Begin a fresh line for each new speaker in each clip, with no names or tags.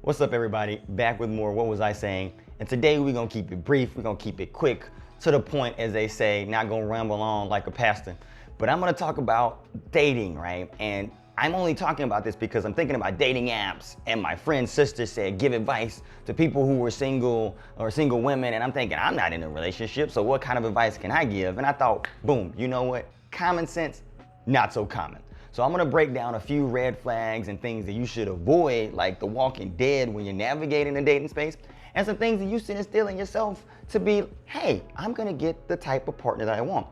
What's up, everybody? Back with more What Was I Saying? And today we're gonna keep it brief, we're gonna keep it quick, to the point, as they say, not gonna ramble on like a pastor. But I'm gonna talk about dating, right? And I'm only talking about this because I'm thinking about dating apps, and my friend's sister said give advice to people who were single or single women, and I'm thinking I'm not in a relationship, so what kind of advice can I give? And I thought, boom, you know what? Common sense, not so common. So I'm gonna break down a few red flags and things that you should avoid, like the walking dead when you're navigating the dating space, and some things that you should instill in yourself to be, hey, I'm gonna get the type of partner that I want.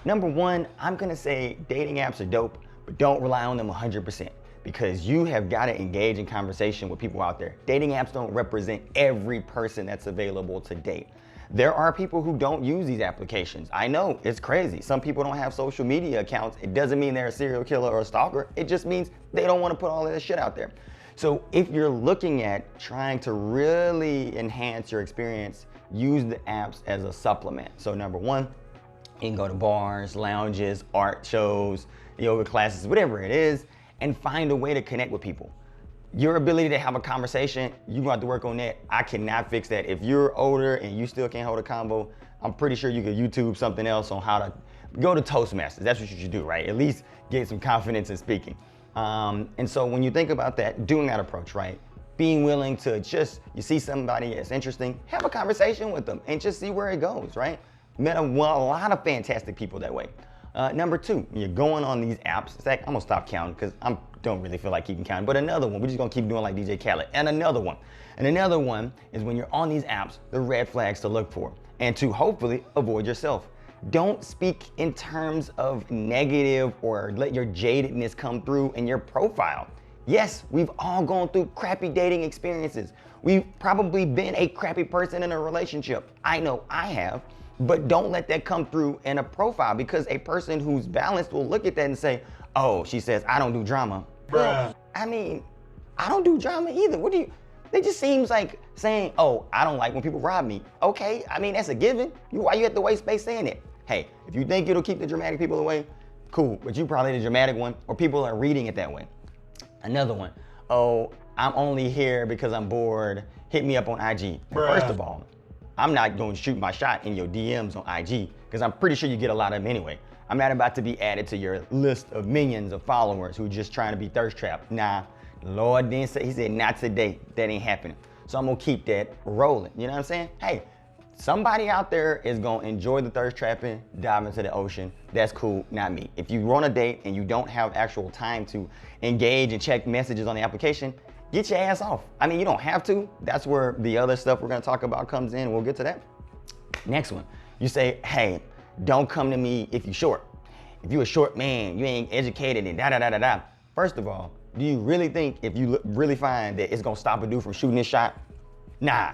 Number one, I'm gonna say dating apps are dope, but don't rely on them 100%, because you have gotta engage in conversation with people out there. Dating apps don't represent every person that's available to date. There are people who don't use these applications. I know, it's crazy. Some people don't have social media accounts. It doesn't mean they're a serial killer or a stalker. It just means they don't want to put all of this shit out there. So if you're looking at trying to really enhance your experience, use the apps as a supplement. So number one, you can go to bars, lounges, art shows, yoga classes, whatever it is, and find a way to connect with people. Your ability to have a conversation, you have to work on that. I cannot fix that. If you're older and you still can't hold a convo, I'm pretty sure you could YouTube something else on how to go to Toastmasters. That's what you should do, right? At least get some confidence in speaking. And so when you think about that, doing that approach, right? Being willing to just, you see somebody that's interesting, have a conversation with them and just see where it goes, right? Met a lot of fantastic people that way. Number two, when you're going on these apps, it's like, I'm gonna stop counting because I don't really feel like keeping counting, but another one, we're just gonna keep doing like DJ Khaled, and another one. And another one is when you're on these apps, the red flags to look for and to hopefully avoid yourself. Don't speak in terms of negative or let your jadedness come through in your profile. Yes, we've all gone through crappy dating experiences. We've probably been a crappy person in a relationship. I know I have. But don't let that come through in a profile, because a person who's balanced will look at that and say, oh, she says, I don't do drama. Well, I mean, I don't do drama either. What do you, it just seems like saying, oh, I don't like when people rob me. Okay, I mean, that's a given. Why you have to waste space saying it? Hey, if you think it'll keep the dramatic people away, cool, but you probably the dramatic one, or people are reading it that way. Another one, oh, I'm only here because I'm bored. Hit me up on IG. First of all, I'm not going to shoot my shot in your DMs on IG, because I'm pretty sure you get a lot of them anyway. I'm not about to be added to your list of millions of followers who are just trying to be thirst trapped. Nah, Lord didn't say, he said, not today. That ain't happening. So I'm gonna keep that rolling. You know what I'm saying? Hey, somebody out there is gonna enjoy the thirst trapping, dive into the ocean. That's cool, not me. If you're on a date and you don't have actual time to engage and check messages on the application, get your ass off. I mean, you don't have to. That's where the other stuff we're gonna talk about comes in. We'll get to that. Next one, you say, hey, don't come to me if you're short. If you're a short man, you ain't educated and da-da-da-da-da. First of all, do you really think if you really find that it's gonna stop a dude from shooting his shot? Nah.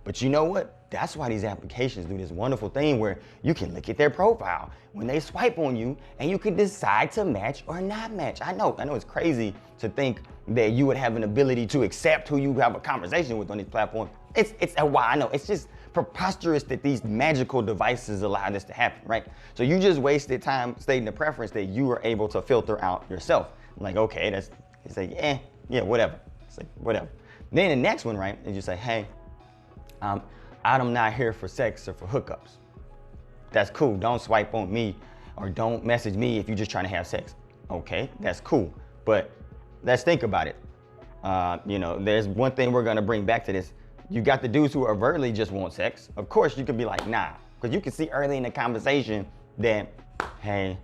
But you know what? That's why these applications do this wonderful thing where you can look at their profile when they swipe on you, and you can decide to match or not match. I know it's crazy to think that you would have an ability to accept who you have a conversation with on these platforms. I know, it's just preposterous that these magical devices allow this to happen, right? So you just wasted time stating the preference that you were able to filter out yourself. Like, okay, it's like, yeah, whatever. It's like, whatever. Then the next one, right, is you say, hey, I'm not here for sex or for hookups. That's cool. Don't swipe on me or don't message me if you're just trying to have sex. Okay, that's cool. But let's think about it. There's one thing we're gonna bring back to this. You got the dudes who overtly just want sex. Of course, you could be like, nah, because you can see early in the conversation that, hey,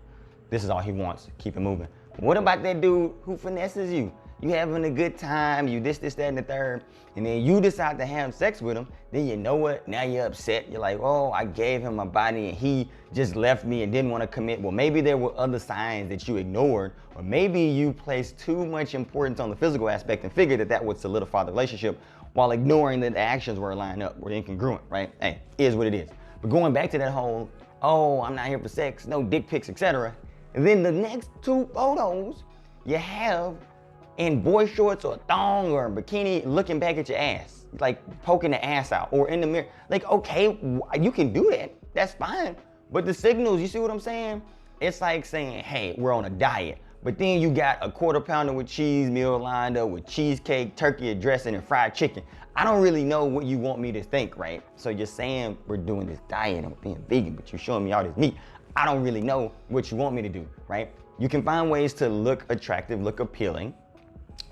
this is all he wants. Keep it moving. What about that dude who finesses you? You having a good time, you this, that, and the third, and then you decide to have sex with him, then you know what? Now you're upset. You're like, oh, I gave him my body and he just left me and didn't want to commit. Well, maybe there were other signs that you ignored, or maybe you placed too much importance on the physical aspect and figured that would solidify the relationship while ignoring that the actions were lined up, were incongruent, right? Hey, is what it is. But going back to that whole, oh, I'm not here for sex, no dick pics, etc. And then the next two photos you have in boy shorts or a thong or a bikini looking back at your ass, like poking the ass out, or in the mirror. Like, okay, you can do that, that's fine. But the signals, you see what I'm saying? It's like saying, hey, we're on a diet, But then you got a quarter pounder with cheese meal lined up with cheesecake, turkey dressing, and fried chicken. I don't really know what you want me to think, right? So you're saying we're doing this diet and being vegan, but you're showing me all this meat. I don't really know what you want me to do, right? You can find ways to look attractive, look appealing,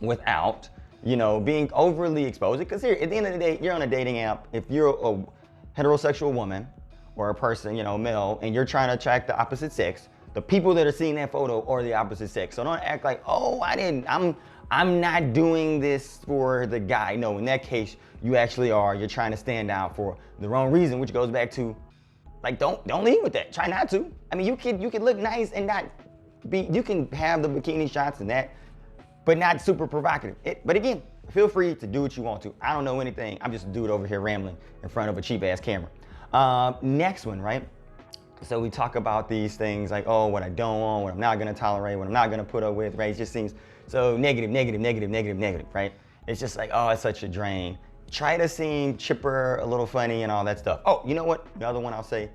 without, being overly exposed. Because here, at the end of the day, you're on a dating app. If you're a heterosexual woman or a person, male, and you're trying to attract the opposite sex, the people that are seeing that photo are the opposite sex. So don't act like, oh, I'm not doing this for the guy. No, in that case, you actually are. You're trying to stand out for the wrong reason, which goes back to, like, don't lead with that. Try not to. I mean, you can look nice and not be, you can have the bikini shots and that, but not super provocative. But again, feel free to do what you want to. I don't know anything. I'm just a dude over here rambling in front of a cheap ass camera. Next one, right? So we talk about these things like, oh, what I don't want, what I'm not gonna tolerate, what I'm not gonna put up with, right? It just seems so negative, right? It's just like, oh, it's such a drain. Try to seem chipper, a little funny and all that stuff. Oh, you know what? The other one I'll say,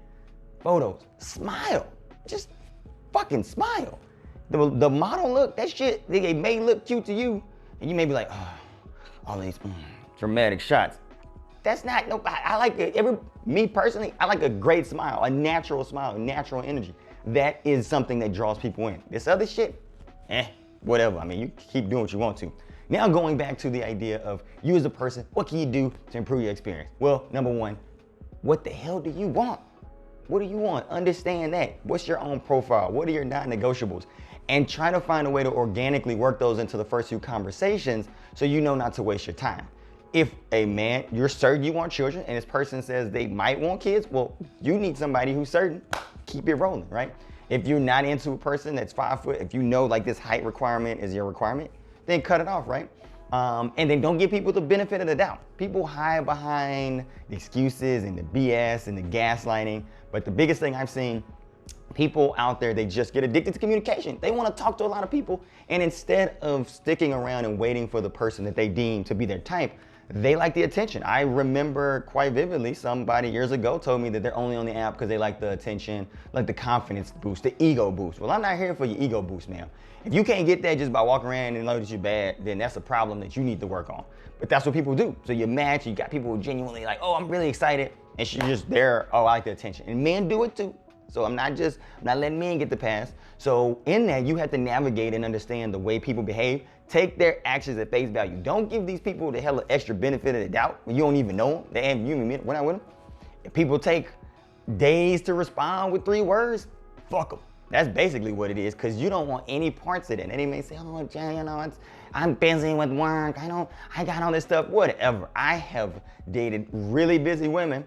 photos, smile. Just fucking smile. The model look, that shit, they may look cute to you, and you may be like, oh, all these dramatic shots. That's not, no, I like it. Me personally, I like a great smile, a natural energy. That is something that draws people in. This other shit, whatever. I mean, you keep doing what you want to. Now going back to the idea of you as a person, what can you do to improve your experience? Well, number one, what the hell do you want? What do you want? Understand that. What's your own profile? What are your non-negotiables? And try to find a way to organically work those into the first few conversations so you know not to waste your time. If a man, you're certain you want children and this person says they might want kids, well, you need somebody who's certain. Keep it rolling, right? If you're not into a person that's 5 foot, if you know like this height requirement is your requirement, then cut it off, right? And then don't give people the benefit of the doubt. People hide behind the excuses and the BS and the gaslighting. But the biggest thing I've seen, people out there, they just get addicted to communication. They want to talk to a lot of people. And instead of sticking around and waiting for the person that they deem to be their type, they like the attention. I remember quite vividly somebody years ago told me that they're only on the app because they like the attention, like the confidence boost, the ego boost. Well, I'm not here for your ego boost, ma'am. If you can't get that just by walking around and know that you're bad, then that's a problem that you need to work on. But that's what people do. So you match, you got people who genuinely like, oh, I'm really excited. And she's just there, oh, I like the attention. And men do it too. So I'm not letting men get the pass. So in that, you have to navigate and understand the way people behave. Take their actions at face value. Don't give these people the hella extra benefit of the doubt when you don't even know them. We're not with them. If people take days to respond with 3 words, fuck them. That's basically what it is, because you don't want any parts of it. And they may say, oh, Jay, I'm busy with work. I got all this stuff, whatever. I have dated really busy women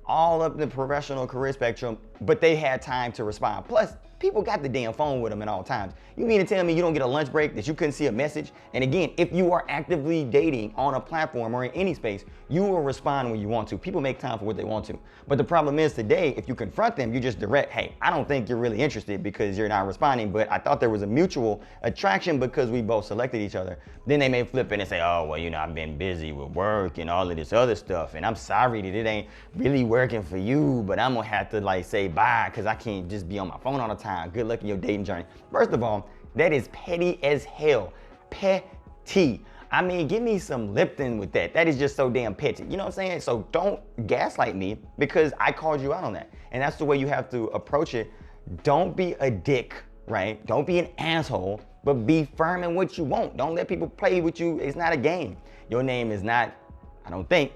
all up the professional career spectrum, but they had time to respond. Plus, people got the damn phone with them at all times. You mean to tell me you don't get a lunch break, that you couldn't see a message? And again, if you are actively dating on a platform or in any space, you will respond when you want to. People make time for what they want to. But the problem is today, if you confront them, you just direct, hey, I don't think you're really interested because you're not responding, but I thought there was a mutual attraction because we both selected each other. Then they may flip it and say, oh, well, I've been busy with work and all of this other stuff, and I'm sorry that it ain't really working for you, but I'm gonna have to say bye because I can't just be on my phone all the time. Good luck in your dating journey. First of all, that is petty as hell. Petty. I mean, give me some Lipton with that. That is just so damn petty. You know what I'm saying? So don't gaslight me because I called you out on that. And that's the way you have to approach it. Don't be a dick, right? Don't be an asshole, but be firm in what you want. Don't let people play with you. It's not a game. Your name is not, I don't think,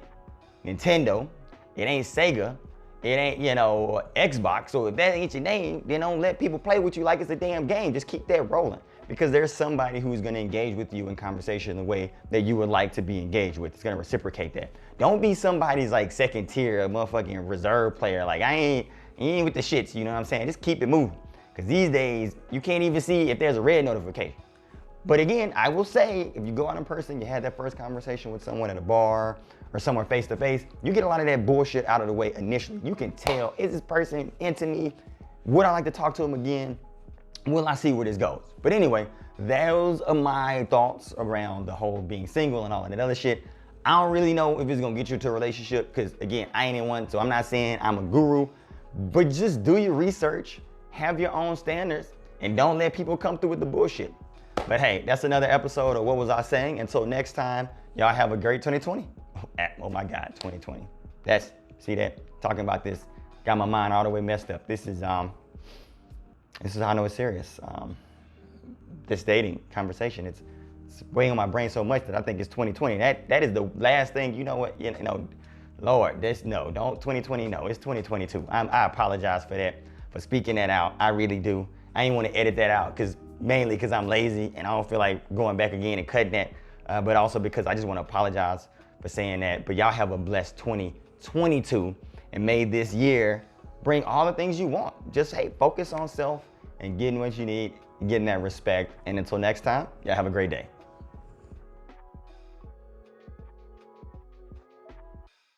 Nintendo. It ain't Sega. It ain't, Xbox. So if that ain't your name, then don't let people play with you like it's a damn game. Just keep that rolling. Because there's somebody who's gonna engage with you in conversation the way that you would like to be engaged with. It's gonna reciprocate that. Don't be somebody's second tier, motherfucking reserve player. Like you ain't with the shits, you know what I'm saying? Just keep it moving. Because these days, you can't even see if there's a red notification. But again, I will say, if you go out in person, you had that first conversation with someone at a bar or somewhere face to face, you get a lot of that bullshit out of the way initially. You can tell, is this person into me? Would I like to talk to him again? Will I see where this goes? But anyway, those are my thoughts around the whole being single and all of that other shit. I don't really know if it's gonna get you to a relationship because again, I ain't in one, so I'm not saying I'm a guru, but just do your research, have your own standards, and don't let people come through with the bullshit. But hey, that's another episode of What Was I Saying? Until next time, y'all have a great 2020. Oh my God, 2020. See that? Talking about this, got my mind all the way messed up. This is how I know it's serious. This dating conversation, it's weighing on my brain so much that I think it's 2020. That is the last thing, you know what, Lord, don't 2020, no, it's 2022. I apologize for that, for speaking that out. I really do. I ain't want to edit that out, mainly because I'm lazy and I don't feel like going back again and cutting that, but also because I just want to apologize for saying that. But y'all have a blessed 2022, and may this year bring all the things you want. Just, hey, focus on self and getting what you need, getting that respect. And until next time, y'all have a great day.